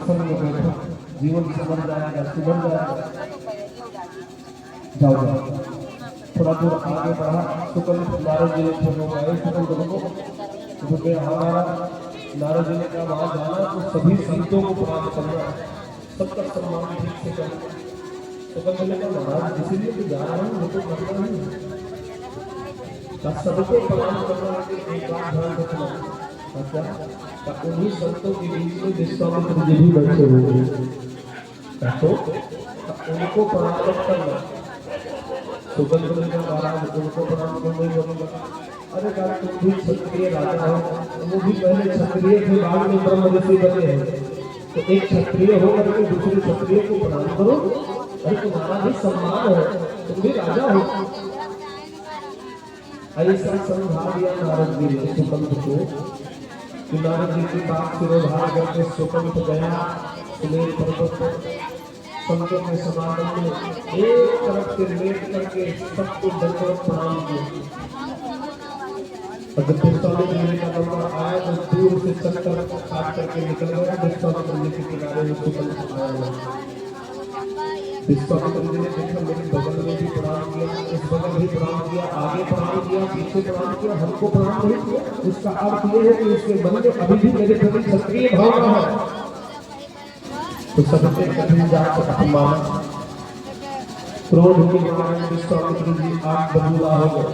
सत्संग में बैठो, जीवन सुधर जाएगा, सुधर जाएगा। जाओ जाओ, थोड़ा दूर आगे बढ़ा, शुक्ल नारद जी ने छोड़ो गए, शुक्ल को क्योंकि हमारा नारद जी ने कहा वहां जाना तो सभी संतों को प्रणाम करना, सबका सम्मान ठीक से करना। शुक्ल ने कहा महाराज इसीलिए तो जा रहा हूँ, मुझे करना नहीं, सबको प्रणाम करना, एक बात ध्यान रखना। क्या उन्हीं संतों के बीच में विश्वामित्र जी भी बैठे हुए हैं, तो उनको प्रणाम करना। सुगंध का महाराज उनको प्रणाम करने बोलेगा, अरे यार तुम भी क्षत्रिय राजा हो, वो भी पहले क्षत्रिय थे, बाद में ब्रह्म ऋषि बने हैं, तो एक क्षत्रिय होकर के दूसरे क्षत्रिय को प्रणाम करो, अरे तुम्हारा भी सम्मान है, तुम भी राजा हो। ऐसा समझा दिया नारद जी ने सुगंध को। नारद जी की बात सिरोधार करके सुगंध गया सुमेर पर्वत पर, संतों के समागम में एक तरफ से लेट करके सबको दंडवत प्रणाम किया। विश्वामित्र जी का नंबर आया तो दूर से चक्कर काट करके निकल गया, विश्वामित्र जी के किनारे में सुगंध आया। विश्वामित्र जी ने देखा मेरे बगल में भी प्रणाम किया, इस बगल भी प्रणाम किया, आगे प्रणाम किया, पीछे प्रणाम किया, हमको प्रणाम नहीं किया। उसका अर्थ ये है कि इसके मन में अभी भी मेरे प्रति क्षत्रिय भावना है। तो सबसे कठिन जात अपमान, क्रोध के कारण विश्वामित्र जी आग बबूला हो गए।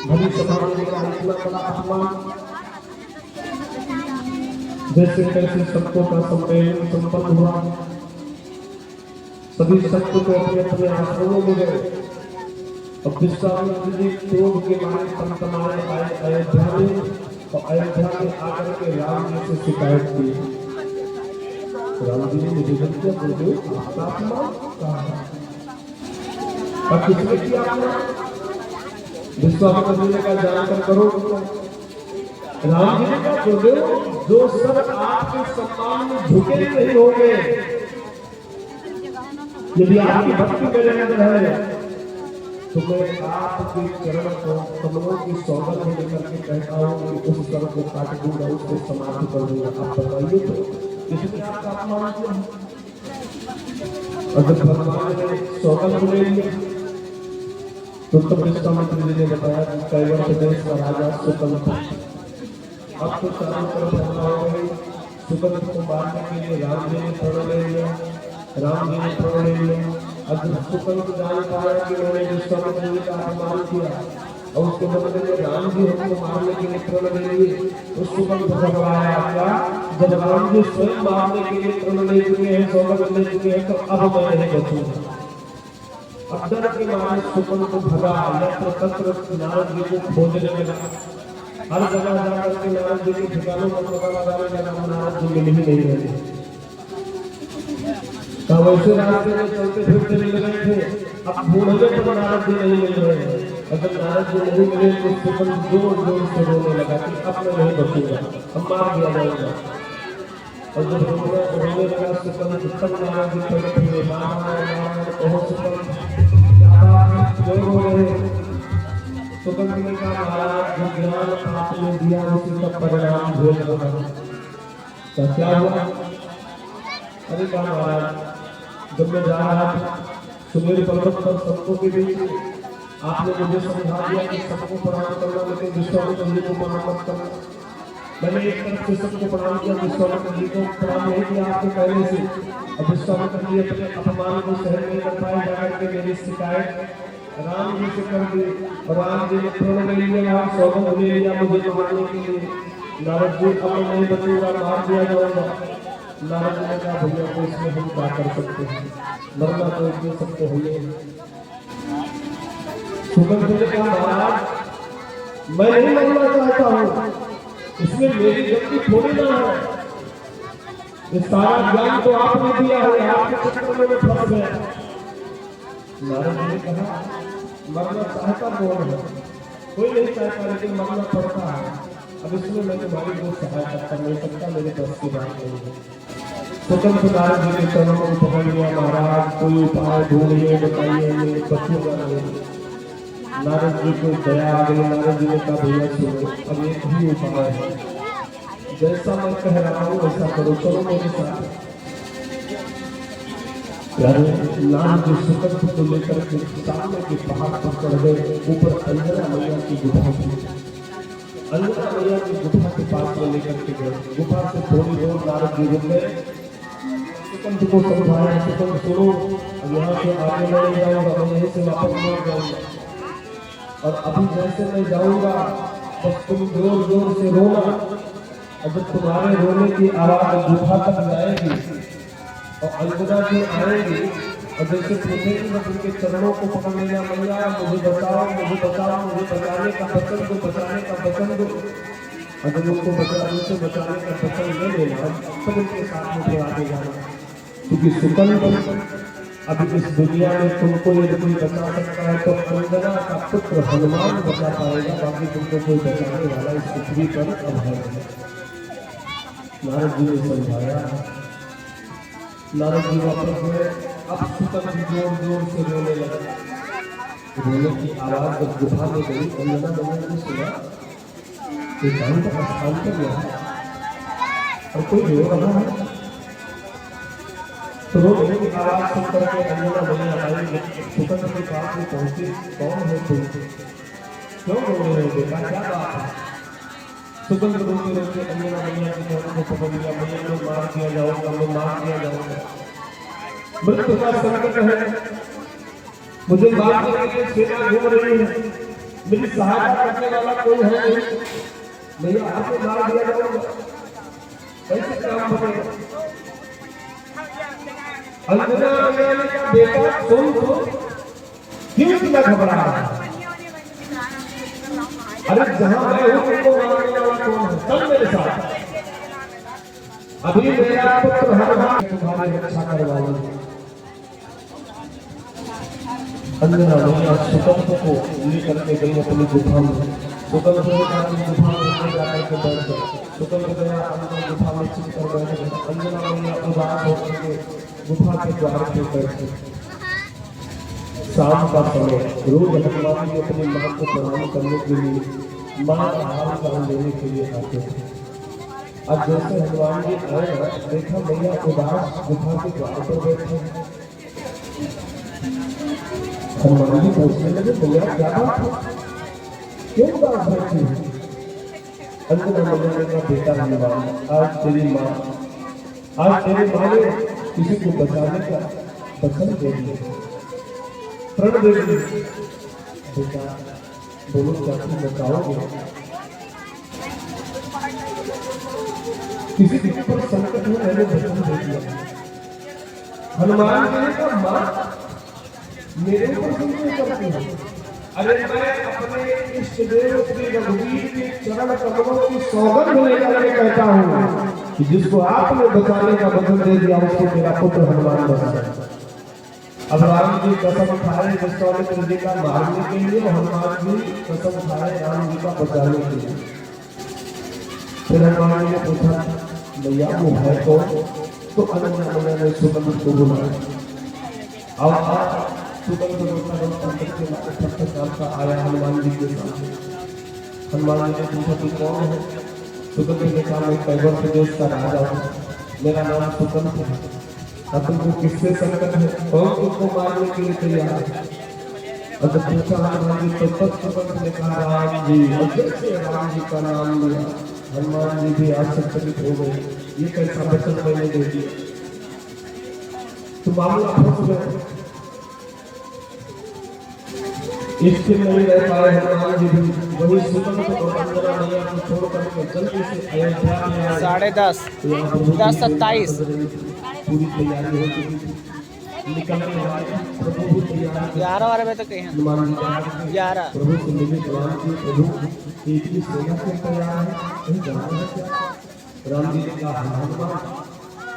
भली सभा में मेरा इतना बड़ा अपमान, जैसे कैसे सबको का सम्मेलन संपन्न हुआ, सभी सत्य को अपने अपने आश्रमों में गए। अब विश्वामित्र जी क्रोध के मारे तमतमाए आए अयोध्या में, और अयोध्या में आकर के राम जी से शिकायत की। राम जी ने निवेदन किया, बोले आपका अपमान कहा, किसने किया अपमान? विश्वामित्र जी ने कहा जानकर करो। राम जी ने कहा बोले जो सब आपके सम्मान में झुके नहीं होंगे, यदि आपकी भक्ति मेरे अंदर है तो मैं आपके चरण को कमलों की सौगंध लेकर के कहता हूँ कि उस चरण को काट दूंगा, उसको समाप्त कर दूंगा। आप बताइए तो इसमें आपका अपमान किया? अगर भगवान ने सौगंध ले लिया तो विश्वामित्र जी ने बताया कि कैवर्त देश का राजा सुगंध, अब तो चारों तरफ हमला हो गई। सुगंध को मारने के लिए राम जी ने प्रण ले लिया, राम जी ने प्रण ले लिया। अब सुगंध जान पाया कि मैंने विश्वामित्र जी का अपमान किया, और उसके बदले में राम जी हमको मारने के लिए प्रण ले लिए। उस सुगंध भगवाया क्या, जब राम जी स्वयं मारने के लिए प्रण ले चुके हैं, सौगंध ले चुके हैं, तो अब मैं नहीं बचूंगा। अब डर के मारे सुगंध को भगा, यत्र तत्र नारद जी को खोजने लगा। हर जगह जाकर के नारद जी के ठिकानों पर पता लगाने लगा, नारद जी मिल ही नहीं रहे। वैसे रास्ते में चलते फिरते मिल रहे थे, अब ढूंढने पर नारद जी नहीं मिल रहे हैं। अगर नारद जी नहीं मिले तो सुगंध जोर जोर से रोने लगा कि अब मैं नहीं बचूंगा, अब मार दिया जाएगा। और जब रोने लगा सुगंध, तब नारद जी प्रकट हुए, सुगंध ने कहा महाराज जो ज्ञान आपने दिया उसी का परिणाम भोग रहा। क्या हुआ? अरे कहा महाराज जब मैं जा रहा था सुमेर पर्वत पर सबको के बीच आपने मुझे समझा दिया कि सबको प्रणाम करना, लेकिन विश्वामित्र जी को प्रणाम मत करना। मैंने एक तरफ से सबको प्रणाम किया, विश्वामित्र जी को प्रणाम नहीं किया आपको पहले से। अब विश्वामित्र जी अपने अपमान को सहन नहीं कर पाए, जाकर के मेरी शिकायत राम जी से कर दी, और राम जी ने प्रण ले लिया, सौगंध ले लिया मुझे मारने के लिए। नारद जी अब नहीं बचूंगा, मार दिया जाऊंगा। नारद जी ने कहा भैया तो इसमें हम क्या कर सकते हैं, मरना तो इसमें सबको हुए। सुगंध ने कहा महाराज मैं नहीं मरना चाहता हूँ, इसमें मेरी गलती थोड़ी ना है, ये सारा ज्ञान तो आपने दिया है, आपके चक्कर में मैं फंस गया। नारद जी ने कहा मरना चाहता कौन है? कोई नहीं चाहता, लेकिन मरना पड़ता है। अब इसमें मैं तुम्हारी कोई सहायता कर नहीं सकता, मेरे बस की बात नहीं है। सुगंध नारद जी के चरणों को पकड़ लिया, महाराज कोई उपाय ढूंढिए, बताइए, मैं बचूंगा नहीं। नारद जी को दया आ गई। नारद जी ने कहा भैया सुनो, अब एक ही उपाय है, जैसा मैं कह रहा हूँ वैसा करो, चलो मेरे साथ। प्यारे नाम के सुकंठ को लेकर के सामने के पहाड़ पर चढ़ गए। ऊपर अंजना मैया की गुफा थी। अंजना मैया की गुफा के पास में लेकर के गए। गुफा से थोड़ी दूर नारद जी रुक गए। सुकंठ को समझाया, सुकंठ सुनो, अब यहाँ से आगे नहीं जाऊंगा, मैं यहीं से वापस लौट जाऊंगा। और अभी जैसे मैं जाऊंगा बस तुम जोर जोर से रोना, और जब तुम्हारे रोने की आवाज गुफा तक जाएगी और अंजना जी आएंगी और जैसे पूछेंगे मैं उनके चरणों को पकड़ लेना, मैया मुझे बचाओ, मुझे बचाओ, मुझे बचाने का वचन दो, बचाने का वचन दो। अगर उनको बचाने से बचाने का वचन ले लेना, तब उनके साथ में फिर आगे जाना। क्योंकि सुकंठ अभी इस दुनिया में तुमको यदि कोई बचा सकता है तो अंजना का पुत्र हनुमान बचा पाएगा, बाकी तुमको कोई बचाने वाला इस पृथ्वी पर अब है। नारद जी ने समझाया। नारद जी वापस गए। अब सुकंठ जोर जोर से रोने लगा। रोने की आवाज जब गुफा में गई, अंजना मैया ने सुना कि गांव का स्थान कर गया और कोई रो रहा है। तो रोने की आवाज सुन करके अंजना मैया आई, सुकंठ के पास में पहुंची। कौन है तुम, क्यों रो रहे हो बेटा, क्या बात है? सुकंठ रोते रोते अंजना मैया के चरणों को पकड़ लिया। मैया को मार दिया जाऊंगा, मैं मार दिया जाऊंगा, मृत्यु का संकट है, मुझे मारने के लिए सेना घूम रही है, मेरी सहायता करने वाला कोई है नहीं, मैया आपको मार दिया जाऊंगा, कैसे काम बनेगा? अंजना मैया ने कहा बेटा सुन तो, क्यों इतना घबरा रहा है? अरे जहां मैं हूं तुमको मारने वाला कौन है? चल मेरे साथ, अभी मेरा पुत्र हनुमान तुम्हारी रक्षा करवाएगा। अंजना मैया सुकंठ को लेकर के गई अपनी गुफा में। सुकंठ ने कहा गुफा में जाकर के बैठ गए। सुकंठ गया अंदर गुफा में छिप कर बैठ गया। अंजना मैया उदास होकर के गुफा के द्वार पे बैठी। शाम का समय रोज हनुमान जी अपनी माँ को प्रणाम करने के लिए, माँ का हाल चाल लेने के लिए आते थे। अब जैसे हनुमान जी आए, देखा मैया उदास गुफा के द्वार पर बैठे। हनुमान जी पूछने लगे मैया क्या बात है, क्यों उदास बैठी है? अंजना मैया ने कहा बेटा हनुमान, आज तेरी माँ ने किसी को बचाने का वचन दे दिया, प्रण दे दिया। बेटा बोलो क्या तुम बचाओगे? किसी के ऊपर संकट में मैंने वचन दे दिया। हनुमान जी ने कहा माँ मेरे ऊपर क्यों करते हो? अरे मैं अपने इष्ट देव श्री रघुवीर के चरण कमलों की सौगंध लेकर के कहता हूँ कि जिसको आपने बचाने का वचन दे दिया उसको मेरा पुत्र हनुमान बचा। अब राम जी कसम खाए विश्वामित्र जी का मारने के लिए, हनुमान जी कसम खाए राम जी का बचाने के लिए। फिर हनुमान जी ने पूछा भैया वो है कौन? तो अंजना मैया ने सुकंठ को बुलाया। अब सुकंठ आया हनुमान जी के सामने। हनुमान जी ने पूछा कि कौन है? सुकंठ ने कहा मैं कैवर प्रदेश का राजा हूँ, मेरा नाम सुकंठ है। अब तुमको किससे संकट है? कौन तुमको मारने के लिए तैयार है? और जब पूछा हनुमान जी तो तब सुकंठ ने कहा राम जी। और जैसे राम जी का नाम लिया हनुमान जी भी आश्चर्यचकित हो गए, ये कैसा वचन मैंने दे दिया? तो मामला फंस गया। इसके नहीं रह पाए हनुमान जी भी। वही सुकंठ और अंजना मैया को छोड़ करके जल्दी से अयोध्या में आए। 10:30 10:27 पूरी तैयारी हो चुकी थी, निकलने वाले प्रभु भी तैयार 11 बजे तक कहीं हनुमान जी 11 प्रभु से मिले। राम जी प्रभु एक ही सेना से तैयार है, कहीं जाना है क्या? राम जी ने कहा हनुमान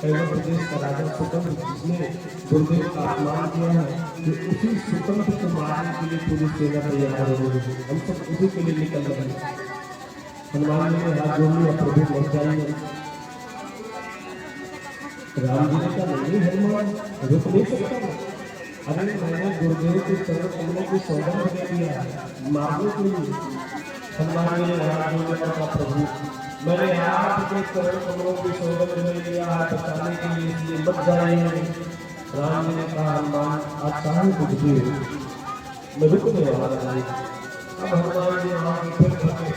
कैवर प्रदेश का राजा सुकंठ जिसने गुरुदेव का अपमान किया है, कि उसी सुकंठ को मारने के लिए पूरी सेना तैयार हो गई है, हम सब उसी के लिए निकल रहे हैं। हनुमान जी ने हाथ जोड़ लिया, प्रभु मर जाएंगे। राम जी ने कहा नहीं हनुमान रुक नहीं सकता, अरे मैंने गुरुदेव के चरण कमलों की सौगंध दे दिया मारने के लिए। हनुमान जी ने हाथ जोड़ लिया, प्रभु मैंने आपके चरण कमलों की सौगंध ले लिया है बचाने के लिए, इसलिए मत जाइए। राम जी ने कहा हनुमान आज चाहे कुछ भी हो, मैं रुकने वाला नहीं। अब हनुमान जी वहां से फिर थके,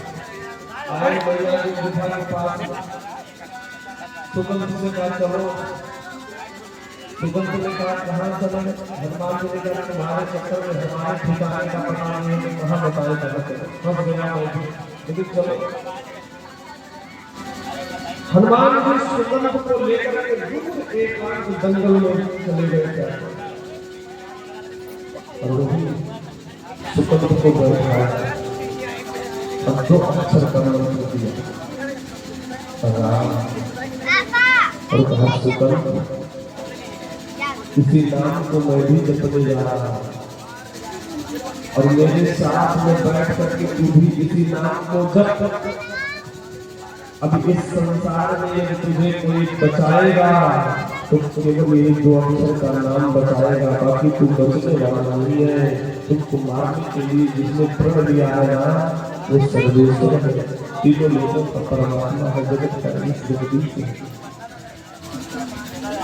आए मैया की गुफा के पास। सुगंध से कहा चलो, सुगंध ने कहा कहाँ चले? हनुमान जी ने कहा तुम्हारे चक्कर में हमारे ठिकाने का पता नहीं है, कहाँ बताए चलते फंस गया मैं भी, लेकिन चलो। हनुमान जी सुगंध को लेकर के दूर एकांत जंगल में चले गए और वही सुगंध को बैठाया और दो अक्षर का नाम दिया राम, और कहा सुगंध इसी नाम को मैं भी जपने जा रहा हूं और मेरे साथ में बैठ करके तू भी इसी नाम को जप। अब इस संसार में यदि तुझे कोई बचाएगा तो केवल ये दो अक्षर का नाम बचाएगा, बाकी तू बचने वाला नहीं है। तुमको मारने के लिए जिसने प्रण लिया है ना वो सर्वेश्वर है, तीनों लोगों का परमात्मा है, जगत का जगदीश है।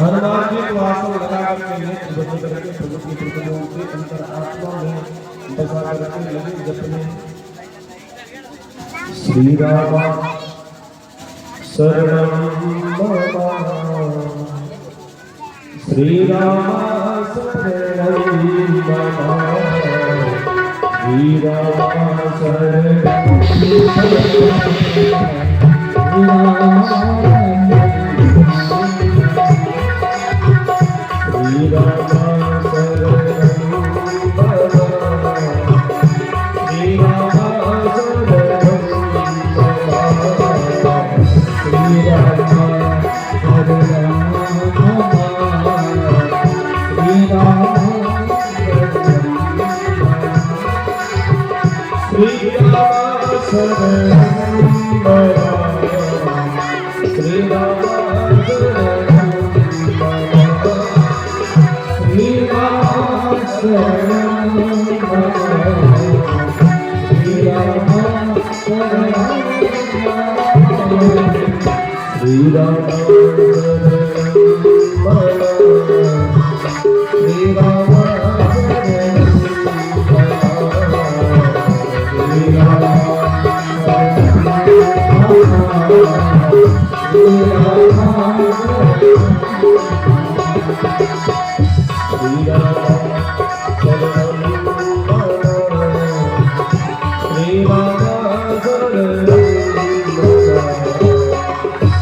हनुमान जी को आसन लगा करके नेत्र बंद करके प्रभु की कृपा से अंतर आत्मा में बसा करके लगे जपने श्री राम शरणं मम, श्री राम शरणं मम, श्री राम शरणं Sri Ram